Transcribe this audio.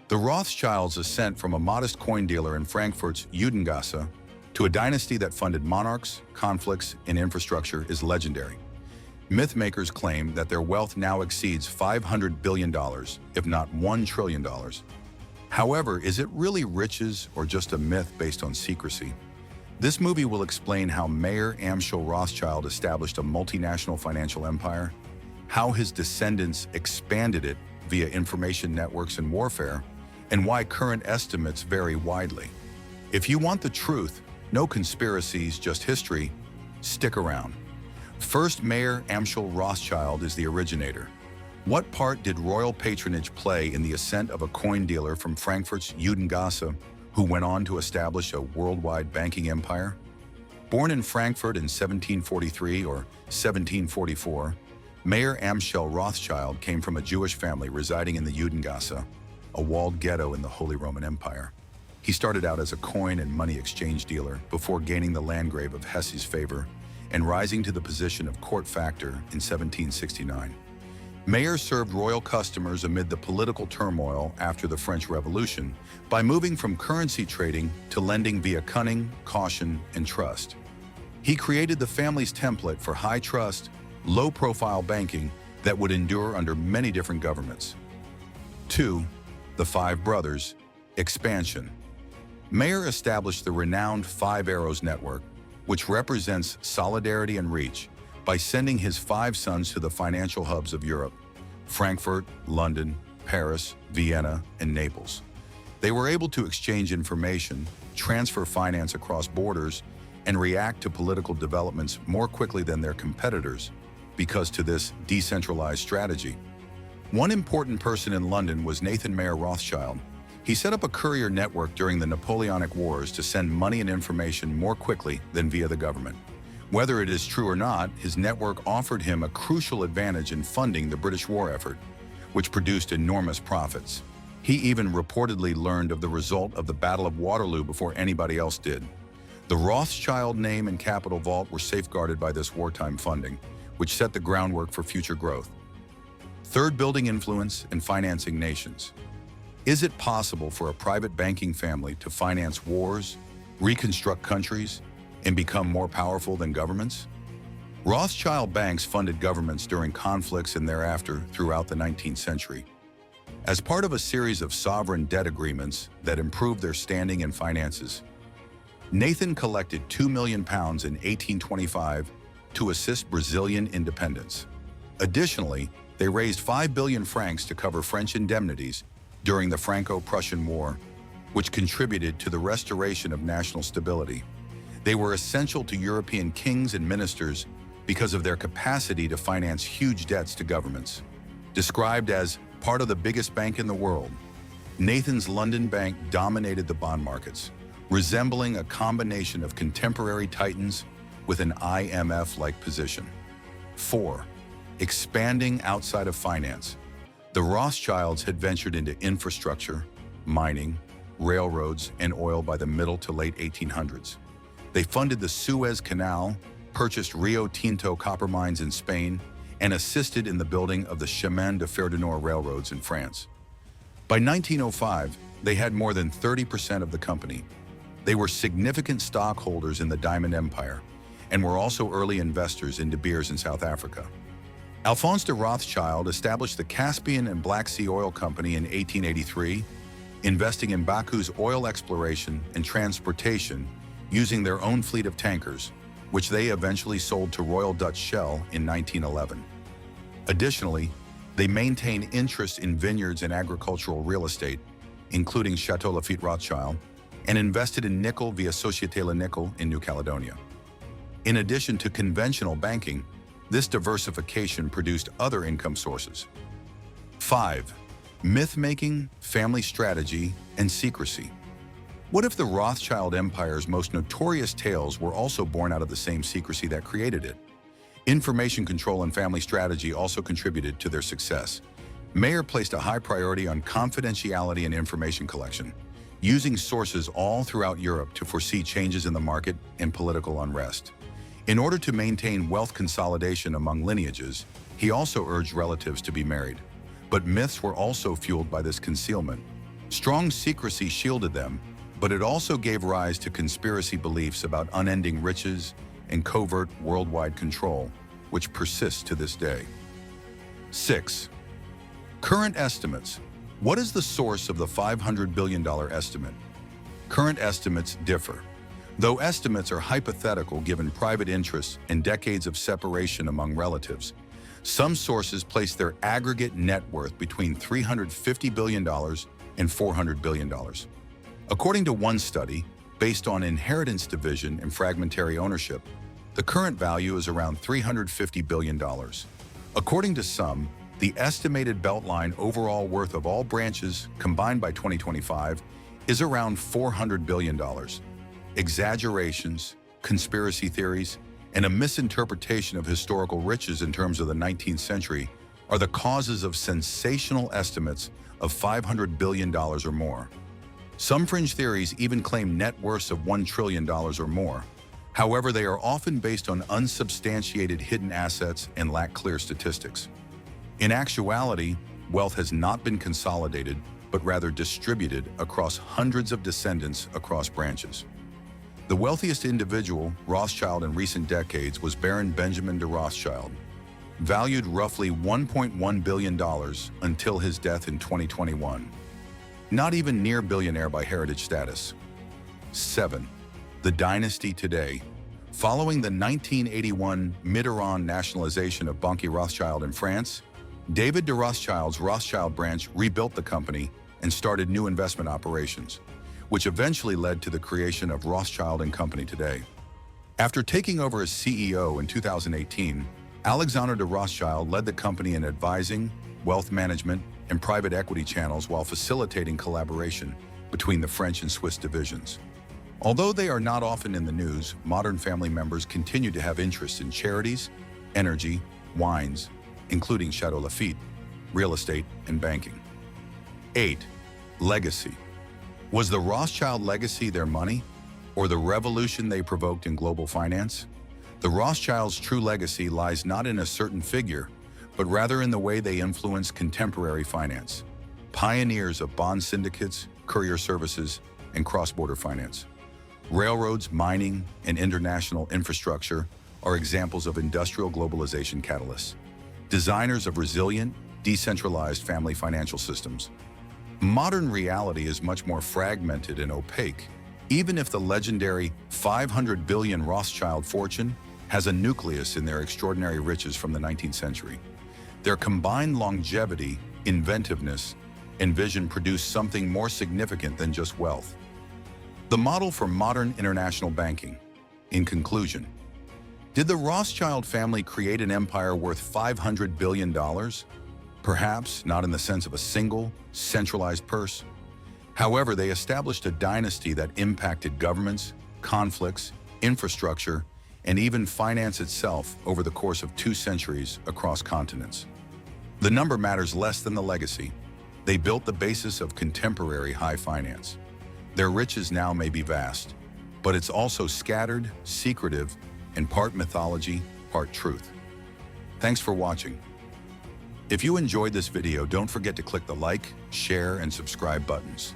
The Rothschilds' ascent from a modest coin dealer in Frankfurt's Judengasse to a dynasty that funded monarchs, conflicts, and infrastructure is legendary. Mythmakers claim that their wealth now exceeds $500 billion, if not $1 trillion. However, is it really riches or just a myth based on secrecy? This movie will explain how Mayer Amschel Rothschild established a multinational financial empire, how his descendants expanded it via information networks and warfare, and why current estimates vary widely. If you want the truth, no conspiracies, just history, stick around. First, Mayer Amschel Rothschild is the originator. What part did royal patronage play in the ascent of a coin dealer from Frankfurt's Judengasse, who went on to establish a worldwide banking empire? Born in Frankfurt in 1743 or 1744, Mayer Amschel Rothschild came from a Jewish family residing in the Judengasse, a walled ghetto in the Holy Roman Empire. He started out as a coin and money exchange dealer before gaining the Landgrave of Hesse's favor and rising to the position of court factor in 1769. Mayer served royal customers amid the political turmoil after the French Revolution by moving from currency trading to lending via cunning, caution, and trust. He created the family's template for high-trust, low-profile banking that would endure under many different governments. 2. The Five Brothers. Expansion. Mayer established the renowned Five Arrows Network, which represents solidarity and reach, by sending his 5 sons to the financial hubs of Europe: Frankfurt, London, Paris, Vienna, and Naples. They were able to exchange information, transfer finance across borders, and react to political developments more quickly than their competitors because to this decentralized strategy. One important person in London was Nathan Mayer Rothschild. He set up a courier network during the Napoleonic Wars to send money and information more quickly than via the government. Whether it is true or not, his network offered him a crucial advantage in funding the British war effort, which produced enormous profits. He even reportedly learned of the result of the Battle of Waterloo before anybody else did. The Rothschild name and capital vault were safeguarded by this wartime funding, which set the groundwork for future growth. Third, building influence and financing nations. Is it possible for a private banking family to finance wars, reconstruct countries, and become more powerful than governments? Rothschild banks funded governments during conflicts and thereafter throughout the 19th century. As part of a series of sovereign debt agreements that improved their standing and finances, Nathan collected £2 million in 1825 to assist Brazilian independence. Additionally, they raised 5 billion francs to cover French indemnities during the Franco-Prussian War, which contributed to the restoration of national stability. They were essential to European kings and ministers because of their capacity to finance huge debts to governments. Described as part of the biggest bank in the world, Nathan's London bank dominated the bond markets, resembling a combination of contemporary titans with an IMF-like position. 4. Expanding outside of finance. The Rothschilds had ventured into infrastructure, mining, railroads, and oil by the middle to late 1800s. They funded the Suez Canal, purchased Rio Tinto copper mines in Spain, and assisted in the building of the Chemin de Fer du Nord railroads in France. By 1905, they had more than 30% of the company. They were significant stockholders in the Diamond Empire and were also early investors in De Beers in South Africa. Alphonse de Rothschild established the Caspian and Black Sea Oil Company in 1883, investing in Baku's oil exploration and transportation using their own fleet of tankers, which they eventually sold to Royal Dutch Shell in 1911. Additionally, they maintained interest in vineyards and agricultural real estate, including Chateau Lafite Rothschild, and invested in nickel via Société Le Nickel in New Caledonia. In addition to conventional banking, this diversification produced other income sources. 5. Myth-making, family strategy, and secrecy. What if the Rothschild Empire's most notorious tales were also born out of the same secrecy that created it? Information control and family strategy also contributed to their success. Mayer placed a high priority on confidentiality and information collection, using sources all throughout Europe to foresee changes in the market and political unrest. In order to maintain wealth consolidation among lineages, he also urged relatives to be married. But myths were also fueled by this concealment. Strong secrecy shielded them, but it also gave rise to conspiracy beliefs about unending riches and covert worldwide control, which persists to this day. 6. Current estimates. What is the source of the $500 billion estimate? Current estimates differ. Though estimates are hypothetical given private interests and decades of separation among relatives, some sources place their aggregate net worth between $350 billion and $400 billion. According to one study, based on inheritance division and fragmentary ownership, the current value is around $350 billion. According to some, the estimated Beltline overall worth of all branches combined by 2025 is around $400 billion. Exaggerations, conspiracy theories, and a misinterpretation of historical riches in terms of the 19th century are the causes of sensational estimates of $500 billion or more. Some fringe theories even claim net worths of $1 trillion or more. However, they are often based on unsubstantiated hidden assets and lack clear statistics. In actuality, wealth has not been consolidated, but rather distributed across hundreds of descendants across branches. The wealthiest individual, Rothschild, in recent decades was Baron Benjamin de Rothschild, valued roughly $1.1 billion until his death in 2021. Not even near billionaire by heritage status. 7. The dynasty today. Following the 1981 Mitterrand nationalization of Banque Rothschild in France, David de Rothschild's Rothschild branch rebuilt the company and started new investment operations, which eventually led to the creation of Rothschild & Company today. After taking over as CEO in 2018, Alexander de Rothschild led the company in advising, wealth management, and private equity channels while facilitating collaboration between the French and Swiss divisions. Although they are not often in the news, modern family members continue to have interests in charities, energy, wines, including Chateau Lafite, real estate, and banking. 8. Legacy. Was the Rothschild legacy their money, or the revolution they provoked in global finance? The Rothschilds' true legacy lies not in a certain figure, but rather in the way they influenced contemporary finance. Pioneers of bond syndicates, courier services, and cross-border finance. Railroads, mining, and international infrastructure are examples of industrial globalization catalysts. Designers of resilient, decentralized family financial systems. Modern reality is much more fragmented and opaque, even if the legendary 500 billion Rothschild fortune has a nucleus in their extraordinary riches from the 19th century. Their combined longevity, inventiveness, and vision produce something more significant than just wealth. The model for modern international banking. In conclusion, did the Rothschild family create an empire worth $500 billion? Perhaps not in the sense of a single, centralized purse. However, they established a dynasty that impacted governments, conflicts, infrastructure, and even finance itself over the course of 2 centuries across continents. The number matters less than the legacy. They built the basis of contemporary high finance. Their riches now may be vast, but it's also scattered, secretive, and part mythology, part truth. Thanks for watching. If you enjoyed this video, don't forget to click the like, share, and subscribe buttons.